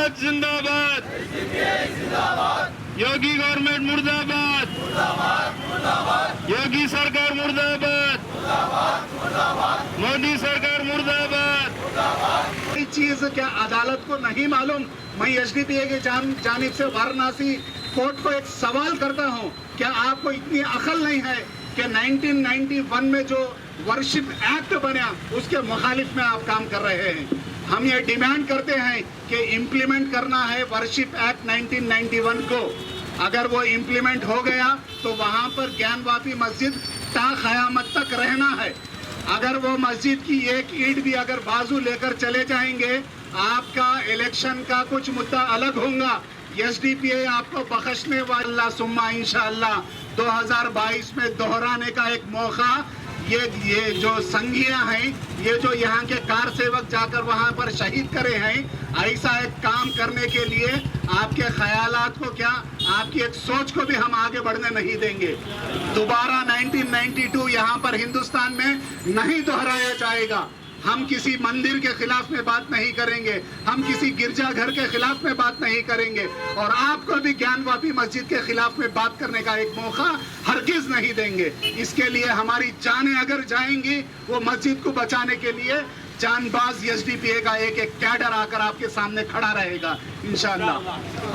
जिंदाबाद जिंदाबाद, योगी गवर्नमेंट मुर्दाबाद, योगी सरकार मुर्दाबाद, मोदी सरकार मुर्दाबाद। ये चीज क्या अदालत को नहीं मालूम? मैं एसडीपीए के जानिब से वाराणसी कोर्ट को एक सवाल करता हूं, क्या आपको इतनी अकल नहीं है कि 1991 में जो वर्शिप एक्ट बना उसके मुखालिफ में आप काम कर रहे हैं? हम ये डिमांड करते हैं कि इम्प्लीमेंट करना है वर्शिप एक्ट 1991 को। अगर वो इम्प्लीमेंट हो गया तो वहाँ पर ज्ञानवापी मस्जिद ता क़यामत तक रहना है। अगर वो मस्जिद की एक ईंट भी अगर बाजू लेकर चले जाएंगे, आपका इलेक्शन का कुछ मुद्दा अलग होगा। एसडीपीए आपको बख्शने वाला सुम्मा इंशाअल्लाह 2022 में दोहराने का एक मौका। ये जो संघियां हैं, ये जो यहाँ के कार सेवक जाकर वहाँ पर शहीद करे हैं, ऐसा एक काम करने के लिए आपके ख्यालात को क्या, आपकी एक सोच को भी हम आगे बढ़ने नहीं देंगे। दोबारा 1992 यहाँ पर हिंदुस्तान में नहीं दोहराया जाएगा। हम किसी मंदिर के खिलाफ में बात नहीं करेंगे, हम किसी गिरजाघर के खिलाफ में बात नहीं करेंगे, और आपको भी ज्ञानवापी मस्जिद के खिलाफ में बात करने का एक मौका हरगिज नहीं देंगे। इसके लिए हमारी जानें अगर जाएंगी, वो मस्जिद को बचाने के लिए जानबाज एसडीपीए का एक एक कैडर आकर आपके सामने खड़ा रहेगा इंशाअल्लाह।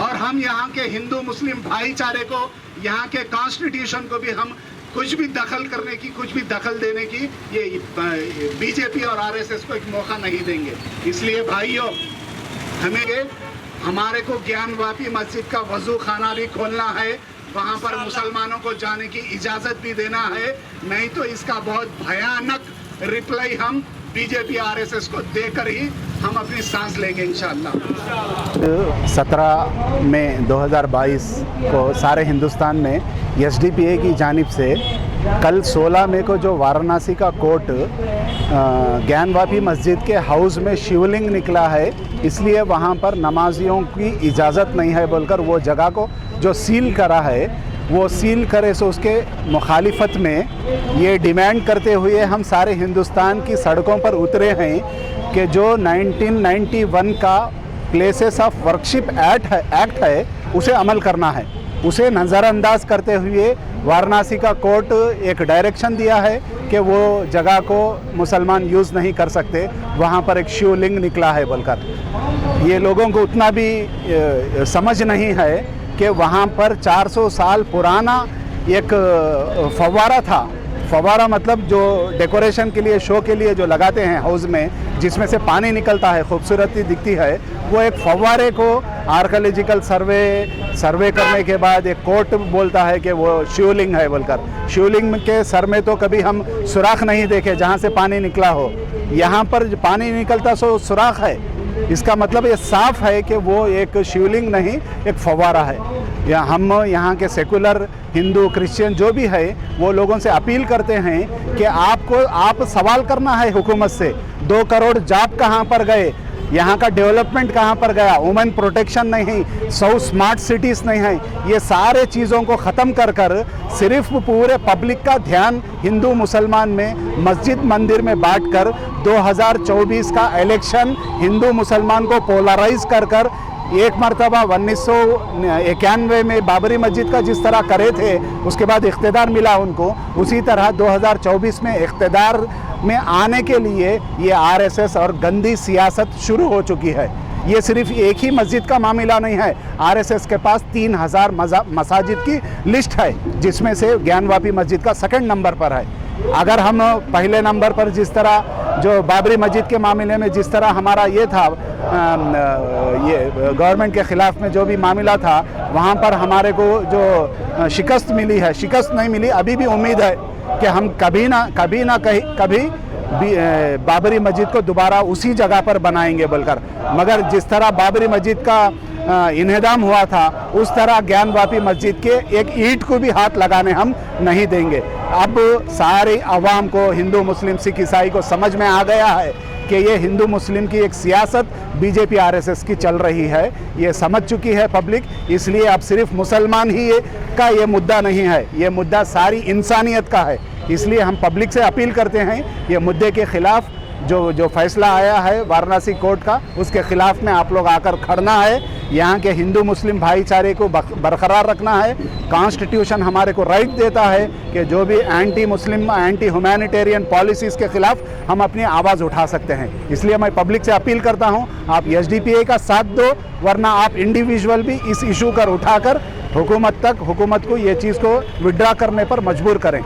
और हम यहाँ के हिंदू मुस्लिम भाईचारे को, यहाँ के कॉन्स्टिट्यूशन को भी हम कुछ भी दखल करने की, कुछ भी दखल देने की ये बीजेपी और आरएसएस को एक मौका नहीं देंगे। इसलिए भाइयों, हमारे को ज्ञानवापी मस्जिद का वजू खाना भी खोलना है, वहाँ पर मुसलमानों को जाने की इजाज़त भी देना है, नहीं तो इसका बहुत भयानक रिप्लाई हम बीजेपी आरएसएस को देकर ही हम अपनी सांस लेंगे इंशाअल्लाह। 17 मई 2022 को सारे हिंदुस्तान में एसडीपीए की जानिब से कल 16 मई को जो वाराणसी का कोर्ट ज्ञानवापी मस्जिद के हाउस में शिवलिंग निकला है, इसलिए वहाँ पर नमाजियों की इजाज़त नहीं है बोलकर वो जगह को जो सील करा है, वो सील करे। सो उसके मुखालिफत में ये डिमांड करते हुए हम सारे हिंदुस्तान की सड़कों पर उतरे हैं कि जो 1991 का प्लेसेस ऑफ वर्शिप एक्ट है उसे अमल करना है। उसे नज़रअंदाज करते हुए वाराणसी का कोर्ट एक डायरेक्शन दिया है कि वो जगह को मुसलमान यूज़ नहीं कर सकते, वहाँ पर एक शिवलिंग निकला है बोलकर। ये लोगों को उतना भी समझ नहीं है कि वहाँ पर 400 साल पुराना एक फव्वारा था। फव्वारा मतलब जो डेकोरेशन के लिए, शो के लिए जो लगाते हैं हाउस में, जिसमें से पानी निकलता है, खूबसूरती दिखती है, वो एक फव्वारे को आर्कियोलॉजिकल सर्वे करने के बाद एक कोर्ट बोलता है कि वो शिवलिंग है बोलकर। शिवलिंग के सर में तो कभी हम सुराख नहीं देखे जहाँ से पानी निकला हो। यहाँ पर पानी निकलता सो सुराख है, इसका मतलब ये साफ है कि वो एक शिवलिंग नहीं, एक फव्वारा है। या हम यहाँ के सेकुलर हिंदू क्रिश्चियन जो भी है, वो लोगों से अपील करते हैं कि आप सवाल करना है हुकूमत से, 2 करोड़ जॉब कहाँ पर गए, यहाँ का डेवलपमेंट कहाँ पर गया, वुमेन प्रोटेक्शन नहीं, 100 स्मार्ट सिटीज़ नहीं है। ये सारे चीज़ों को ख़त्म कर सिर्फ पूरे पब्लिक का ध्यान हिंदू मुसलमान में, मस्जिद मंदिर में बांटकर 2024 का इलेक्शन हिंदू मुसलमान को पोलराइज कर एक मरतबा 1991 में बाबरी मस्जिद का जिस तरह करे थे, उसके बाद इख्तिदार मिला उनको, उसी तरह 2024 में इख्तिदार में आने के लिए ये आरएसएस और गंदी सियासत शुरू हो चुकी है। ये सिर्फ एक ही मस्जिद का मामला नहीं है, आरएसएस के पास 3000 मसाजिद की लिस्ट है, जिसमें से ज्ञानवापी मस्जिद का 2nd नंबर पर है। अगर हम पहले नंबर पर जिस तरह जो बाबरी मस्जिद के मामले में जिस तरह हमारा ये था, ये गवर्नमेंट के ख़िलाफ़ में जो भी मामला था, वहाँ पर हमारे को जो शिकस्त मिली है, शिकस्त नहीं मिली, अभी भी उम्मीद है कि हम कभी बाबरी मस्जिद को दोबारा उसी जगह पर बनाएंगे बोलकर। मगर जिस तरह बाबरी मस्जिद का इन्हदाम हुआ था, उस तरह ज्ञानवापी मस्जिद के एक ईंट को भी हाथ लगाने हम नहीं देंगे। अब सारे अवाम को, हिंदू मुस्लिम सिख ईसाई को समझ में आ गया है कि ये हिंदू मुस्लिम की एक सियासत बीजेपी आरएसएस की चल रही है, ये समझ चुकी है पब्लिक। इसलिए अब सिर्फ मुसलमान ही का ये मुद्दा नहीं है, ये मुद्दा सारी इंसानियत का है। इसलिए हम पब्लिक से अपील करते हैं, ये मुद्दे के ख़िलाफ़ जो फैसला आया है वाराणसी कोर्ट का, उसके खिलाफ में आप लोग आकर खड़ना है। यहाँ के हिंदू मुस्लिम भाईचारे को बरकरार रखना है। कॉन्स्टिट्यूशन हमारे को राइट देता है कि जो भी anti Muslim anti humanitarian policies के खिलाफ हम अपनी आवाज़ उठा सकते हैं। इसलिए मैं पब्लिक से अपील करता हूँ, आप एसडीपीए का साथ दो, वरना आप इंडिविजुअल भी इस इशू कर उठाकर हुकूमत को ये चीज़ को विड्रा करने पर मजबूर करें।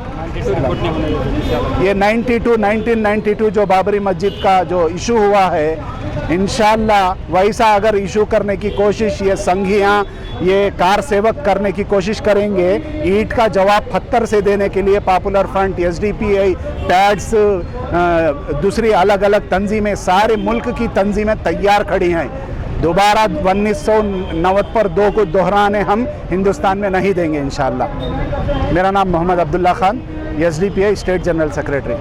ये 1992 जो बाबरी मस्जिद का जो इशू हुआ है, इंशाल्लाह वैसा अगर इशू करने की कोशिश ये संघियाँ ये कार सेवक करने की कोशिश करेंगे, ईंट का जवाब पत्थर से देने के लिए पॉपुलर फ्रंट, एसडीपीआई, पैड्स, दूसरी अलग अलग तंजीमें, सारे मुल्क की तंजीमें तैयार खड़ी हैं। दोबारा 1992 को दोहराने हम हिंदुस्तान में नहीं देंगे इंशाल्लाह। मेरा नाम Mohammad Abdullah Khan, SDPI state general secretary.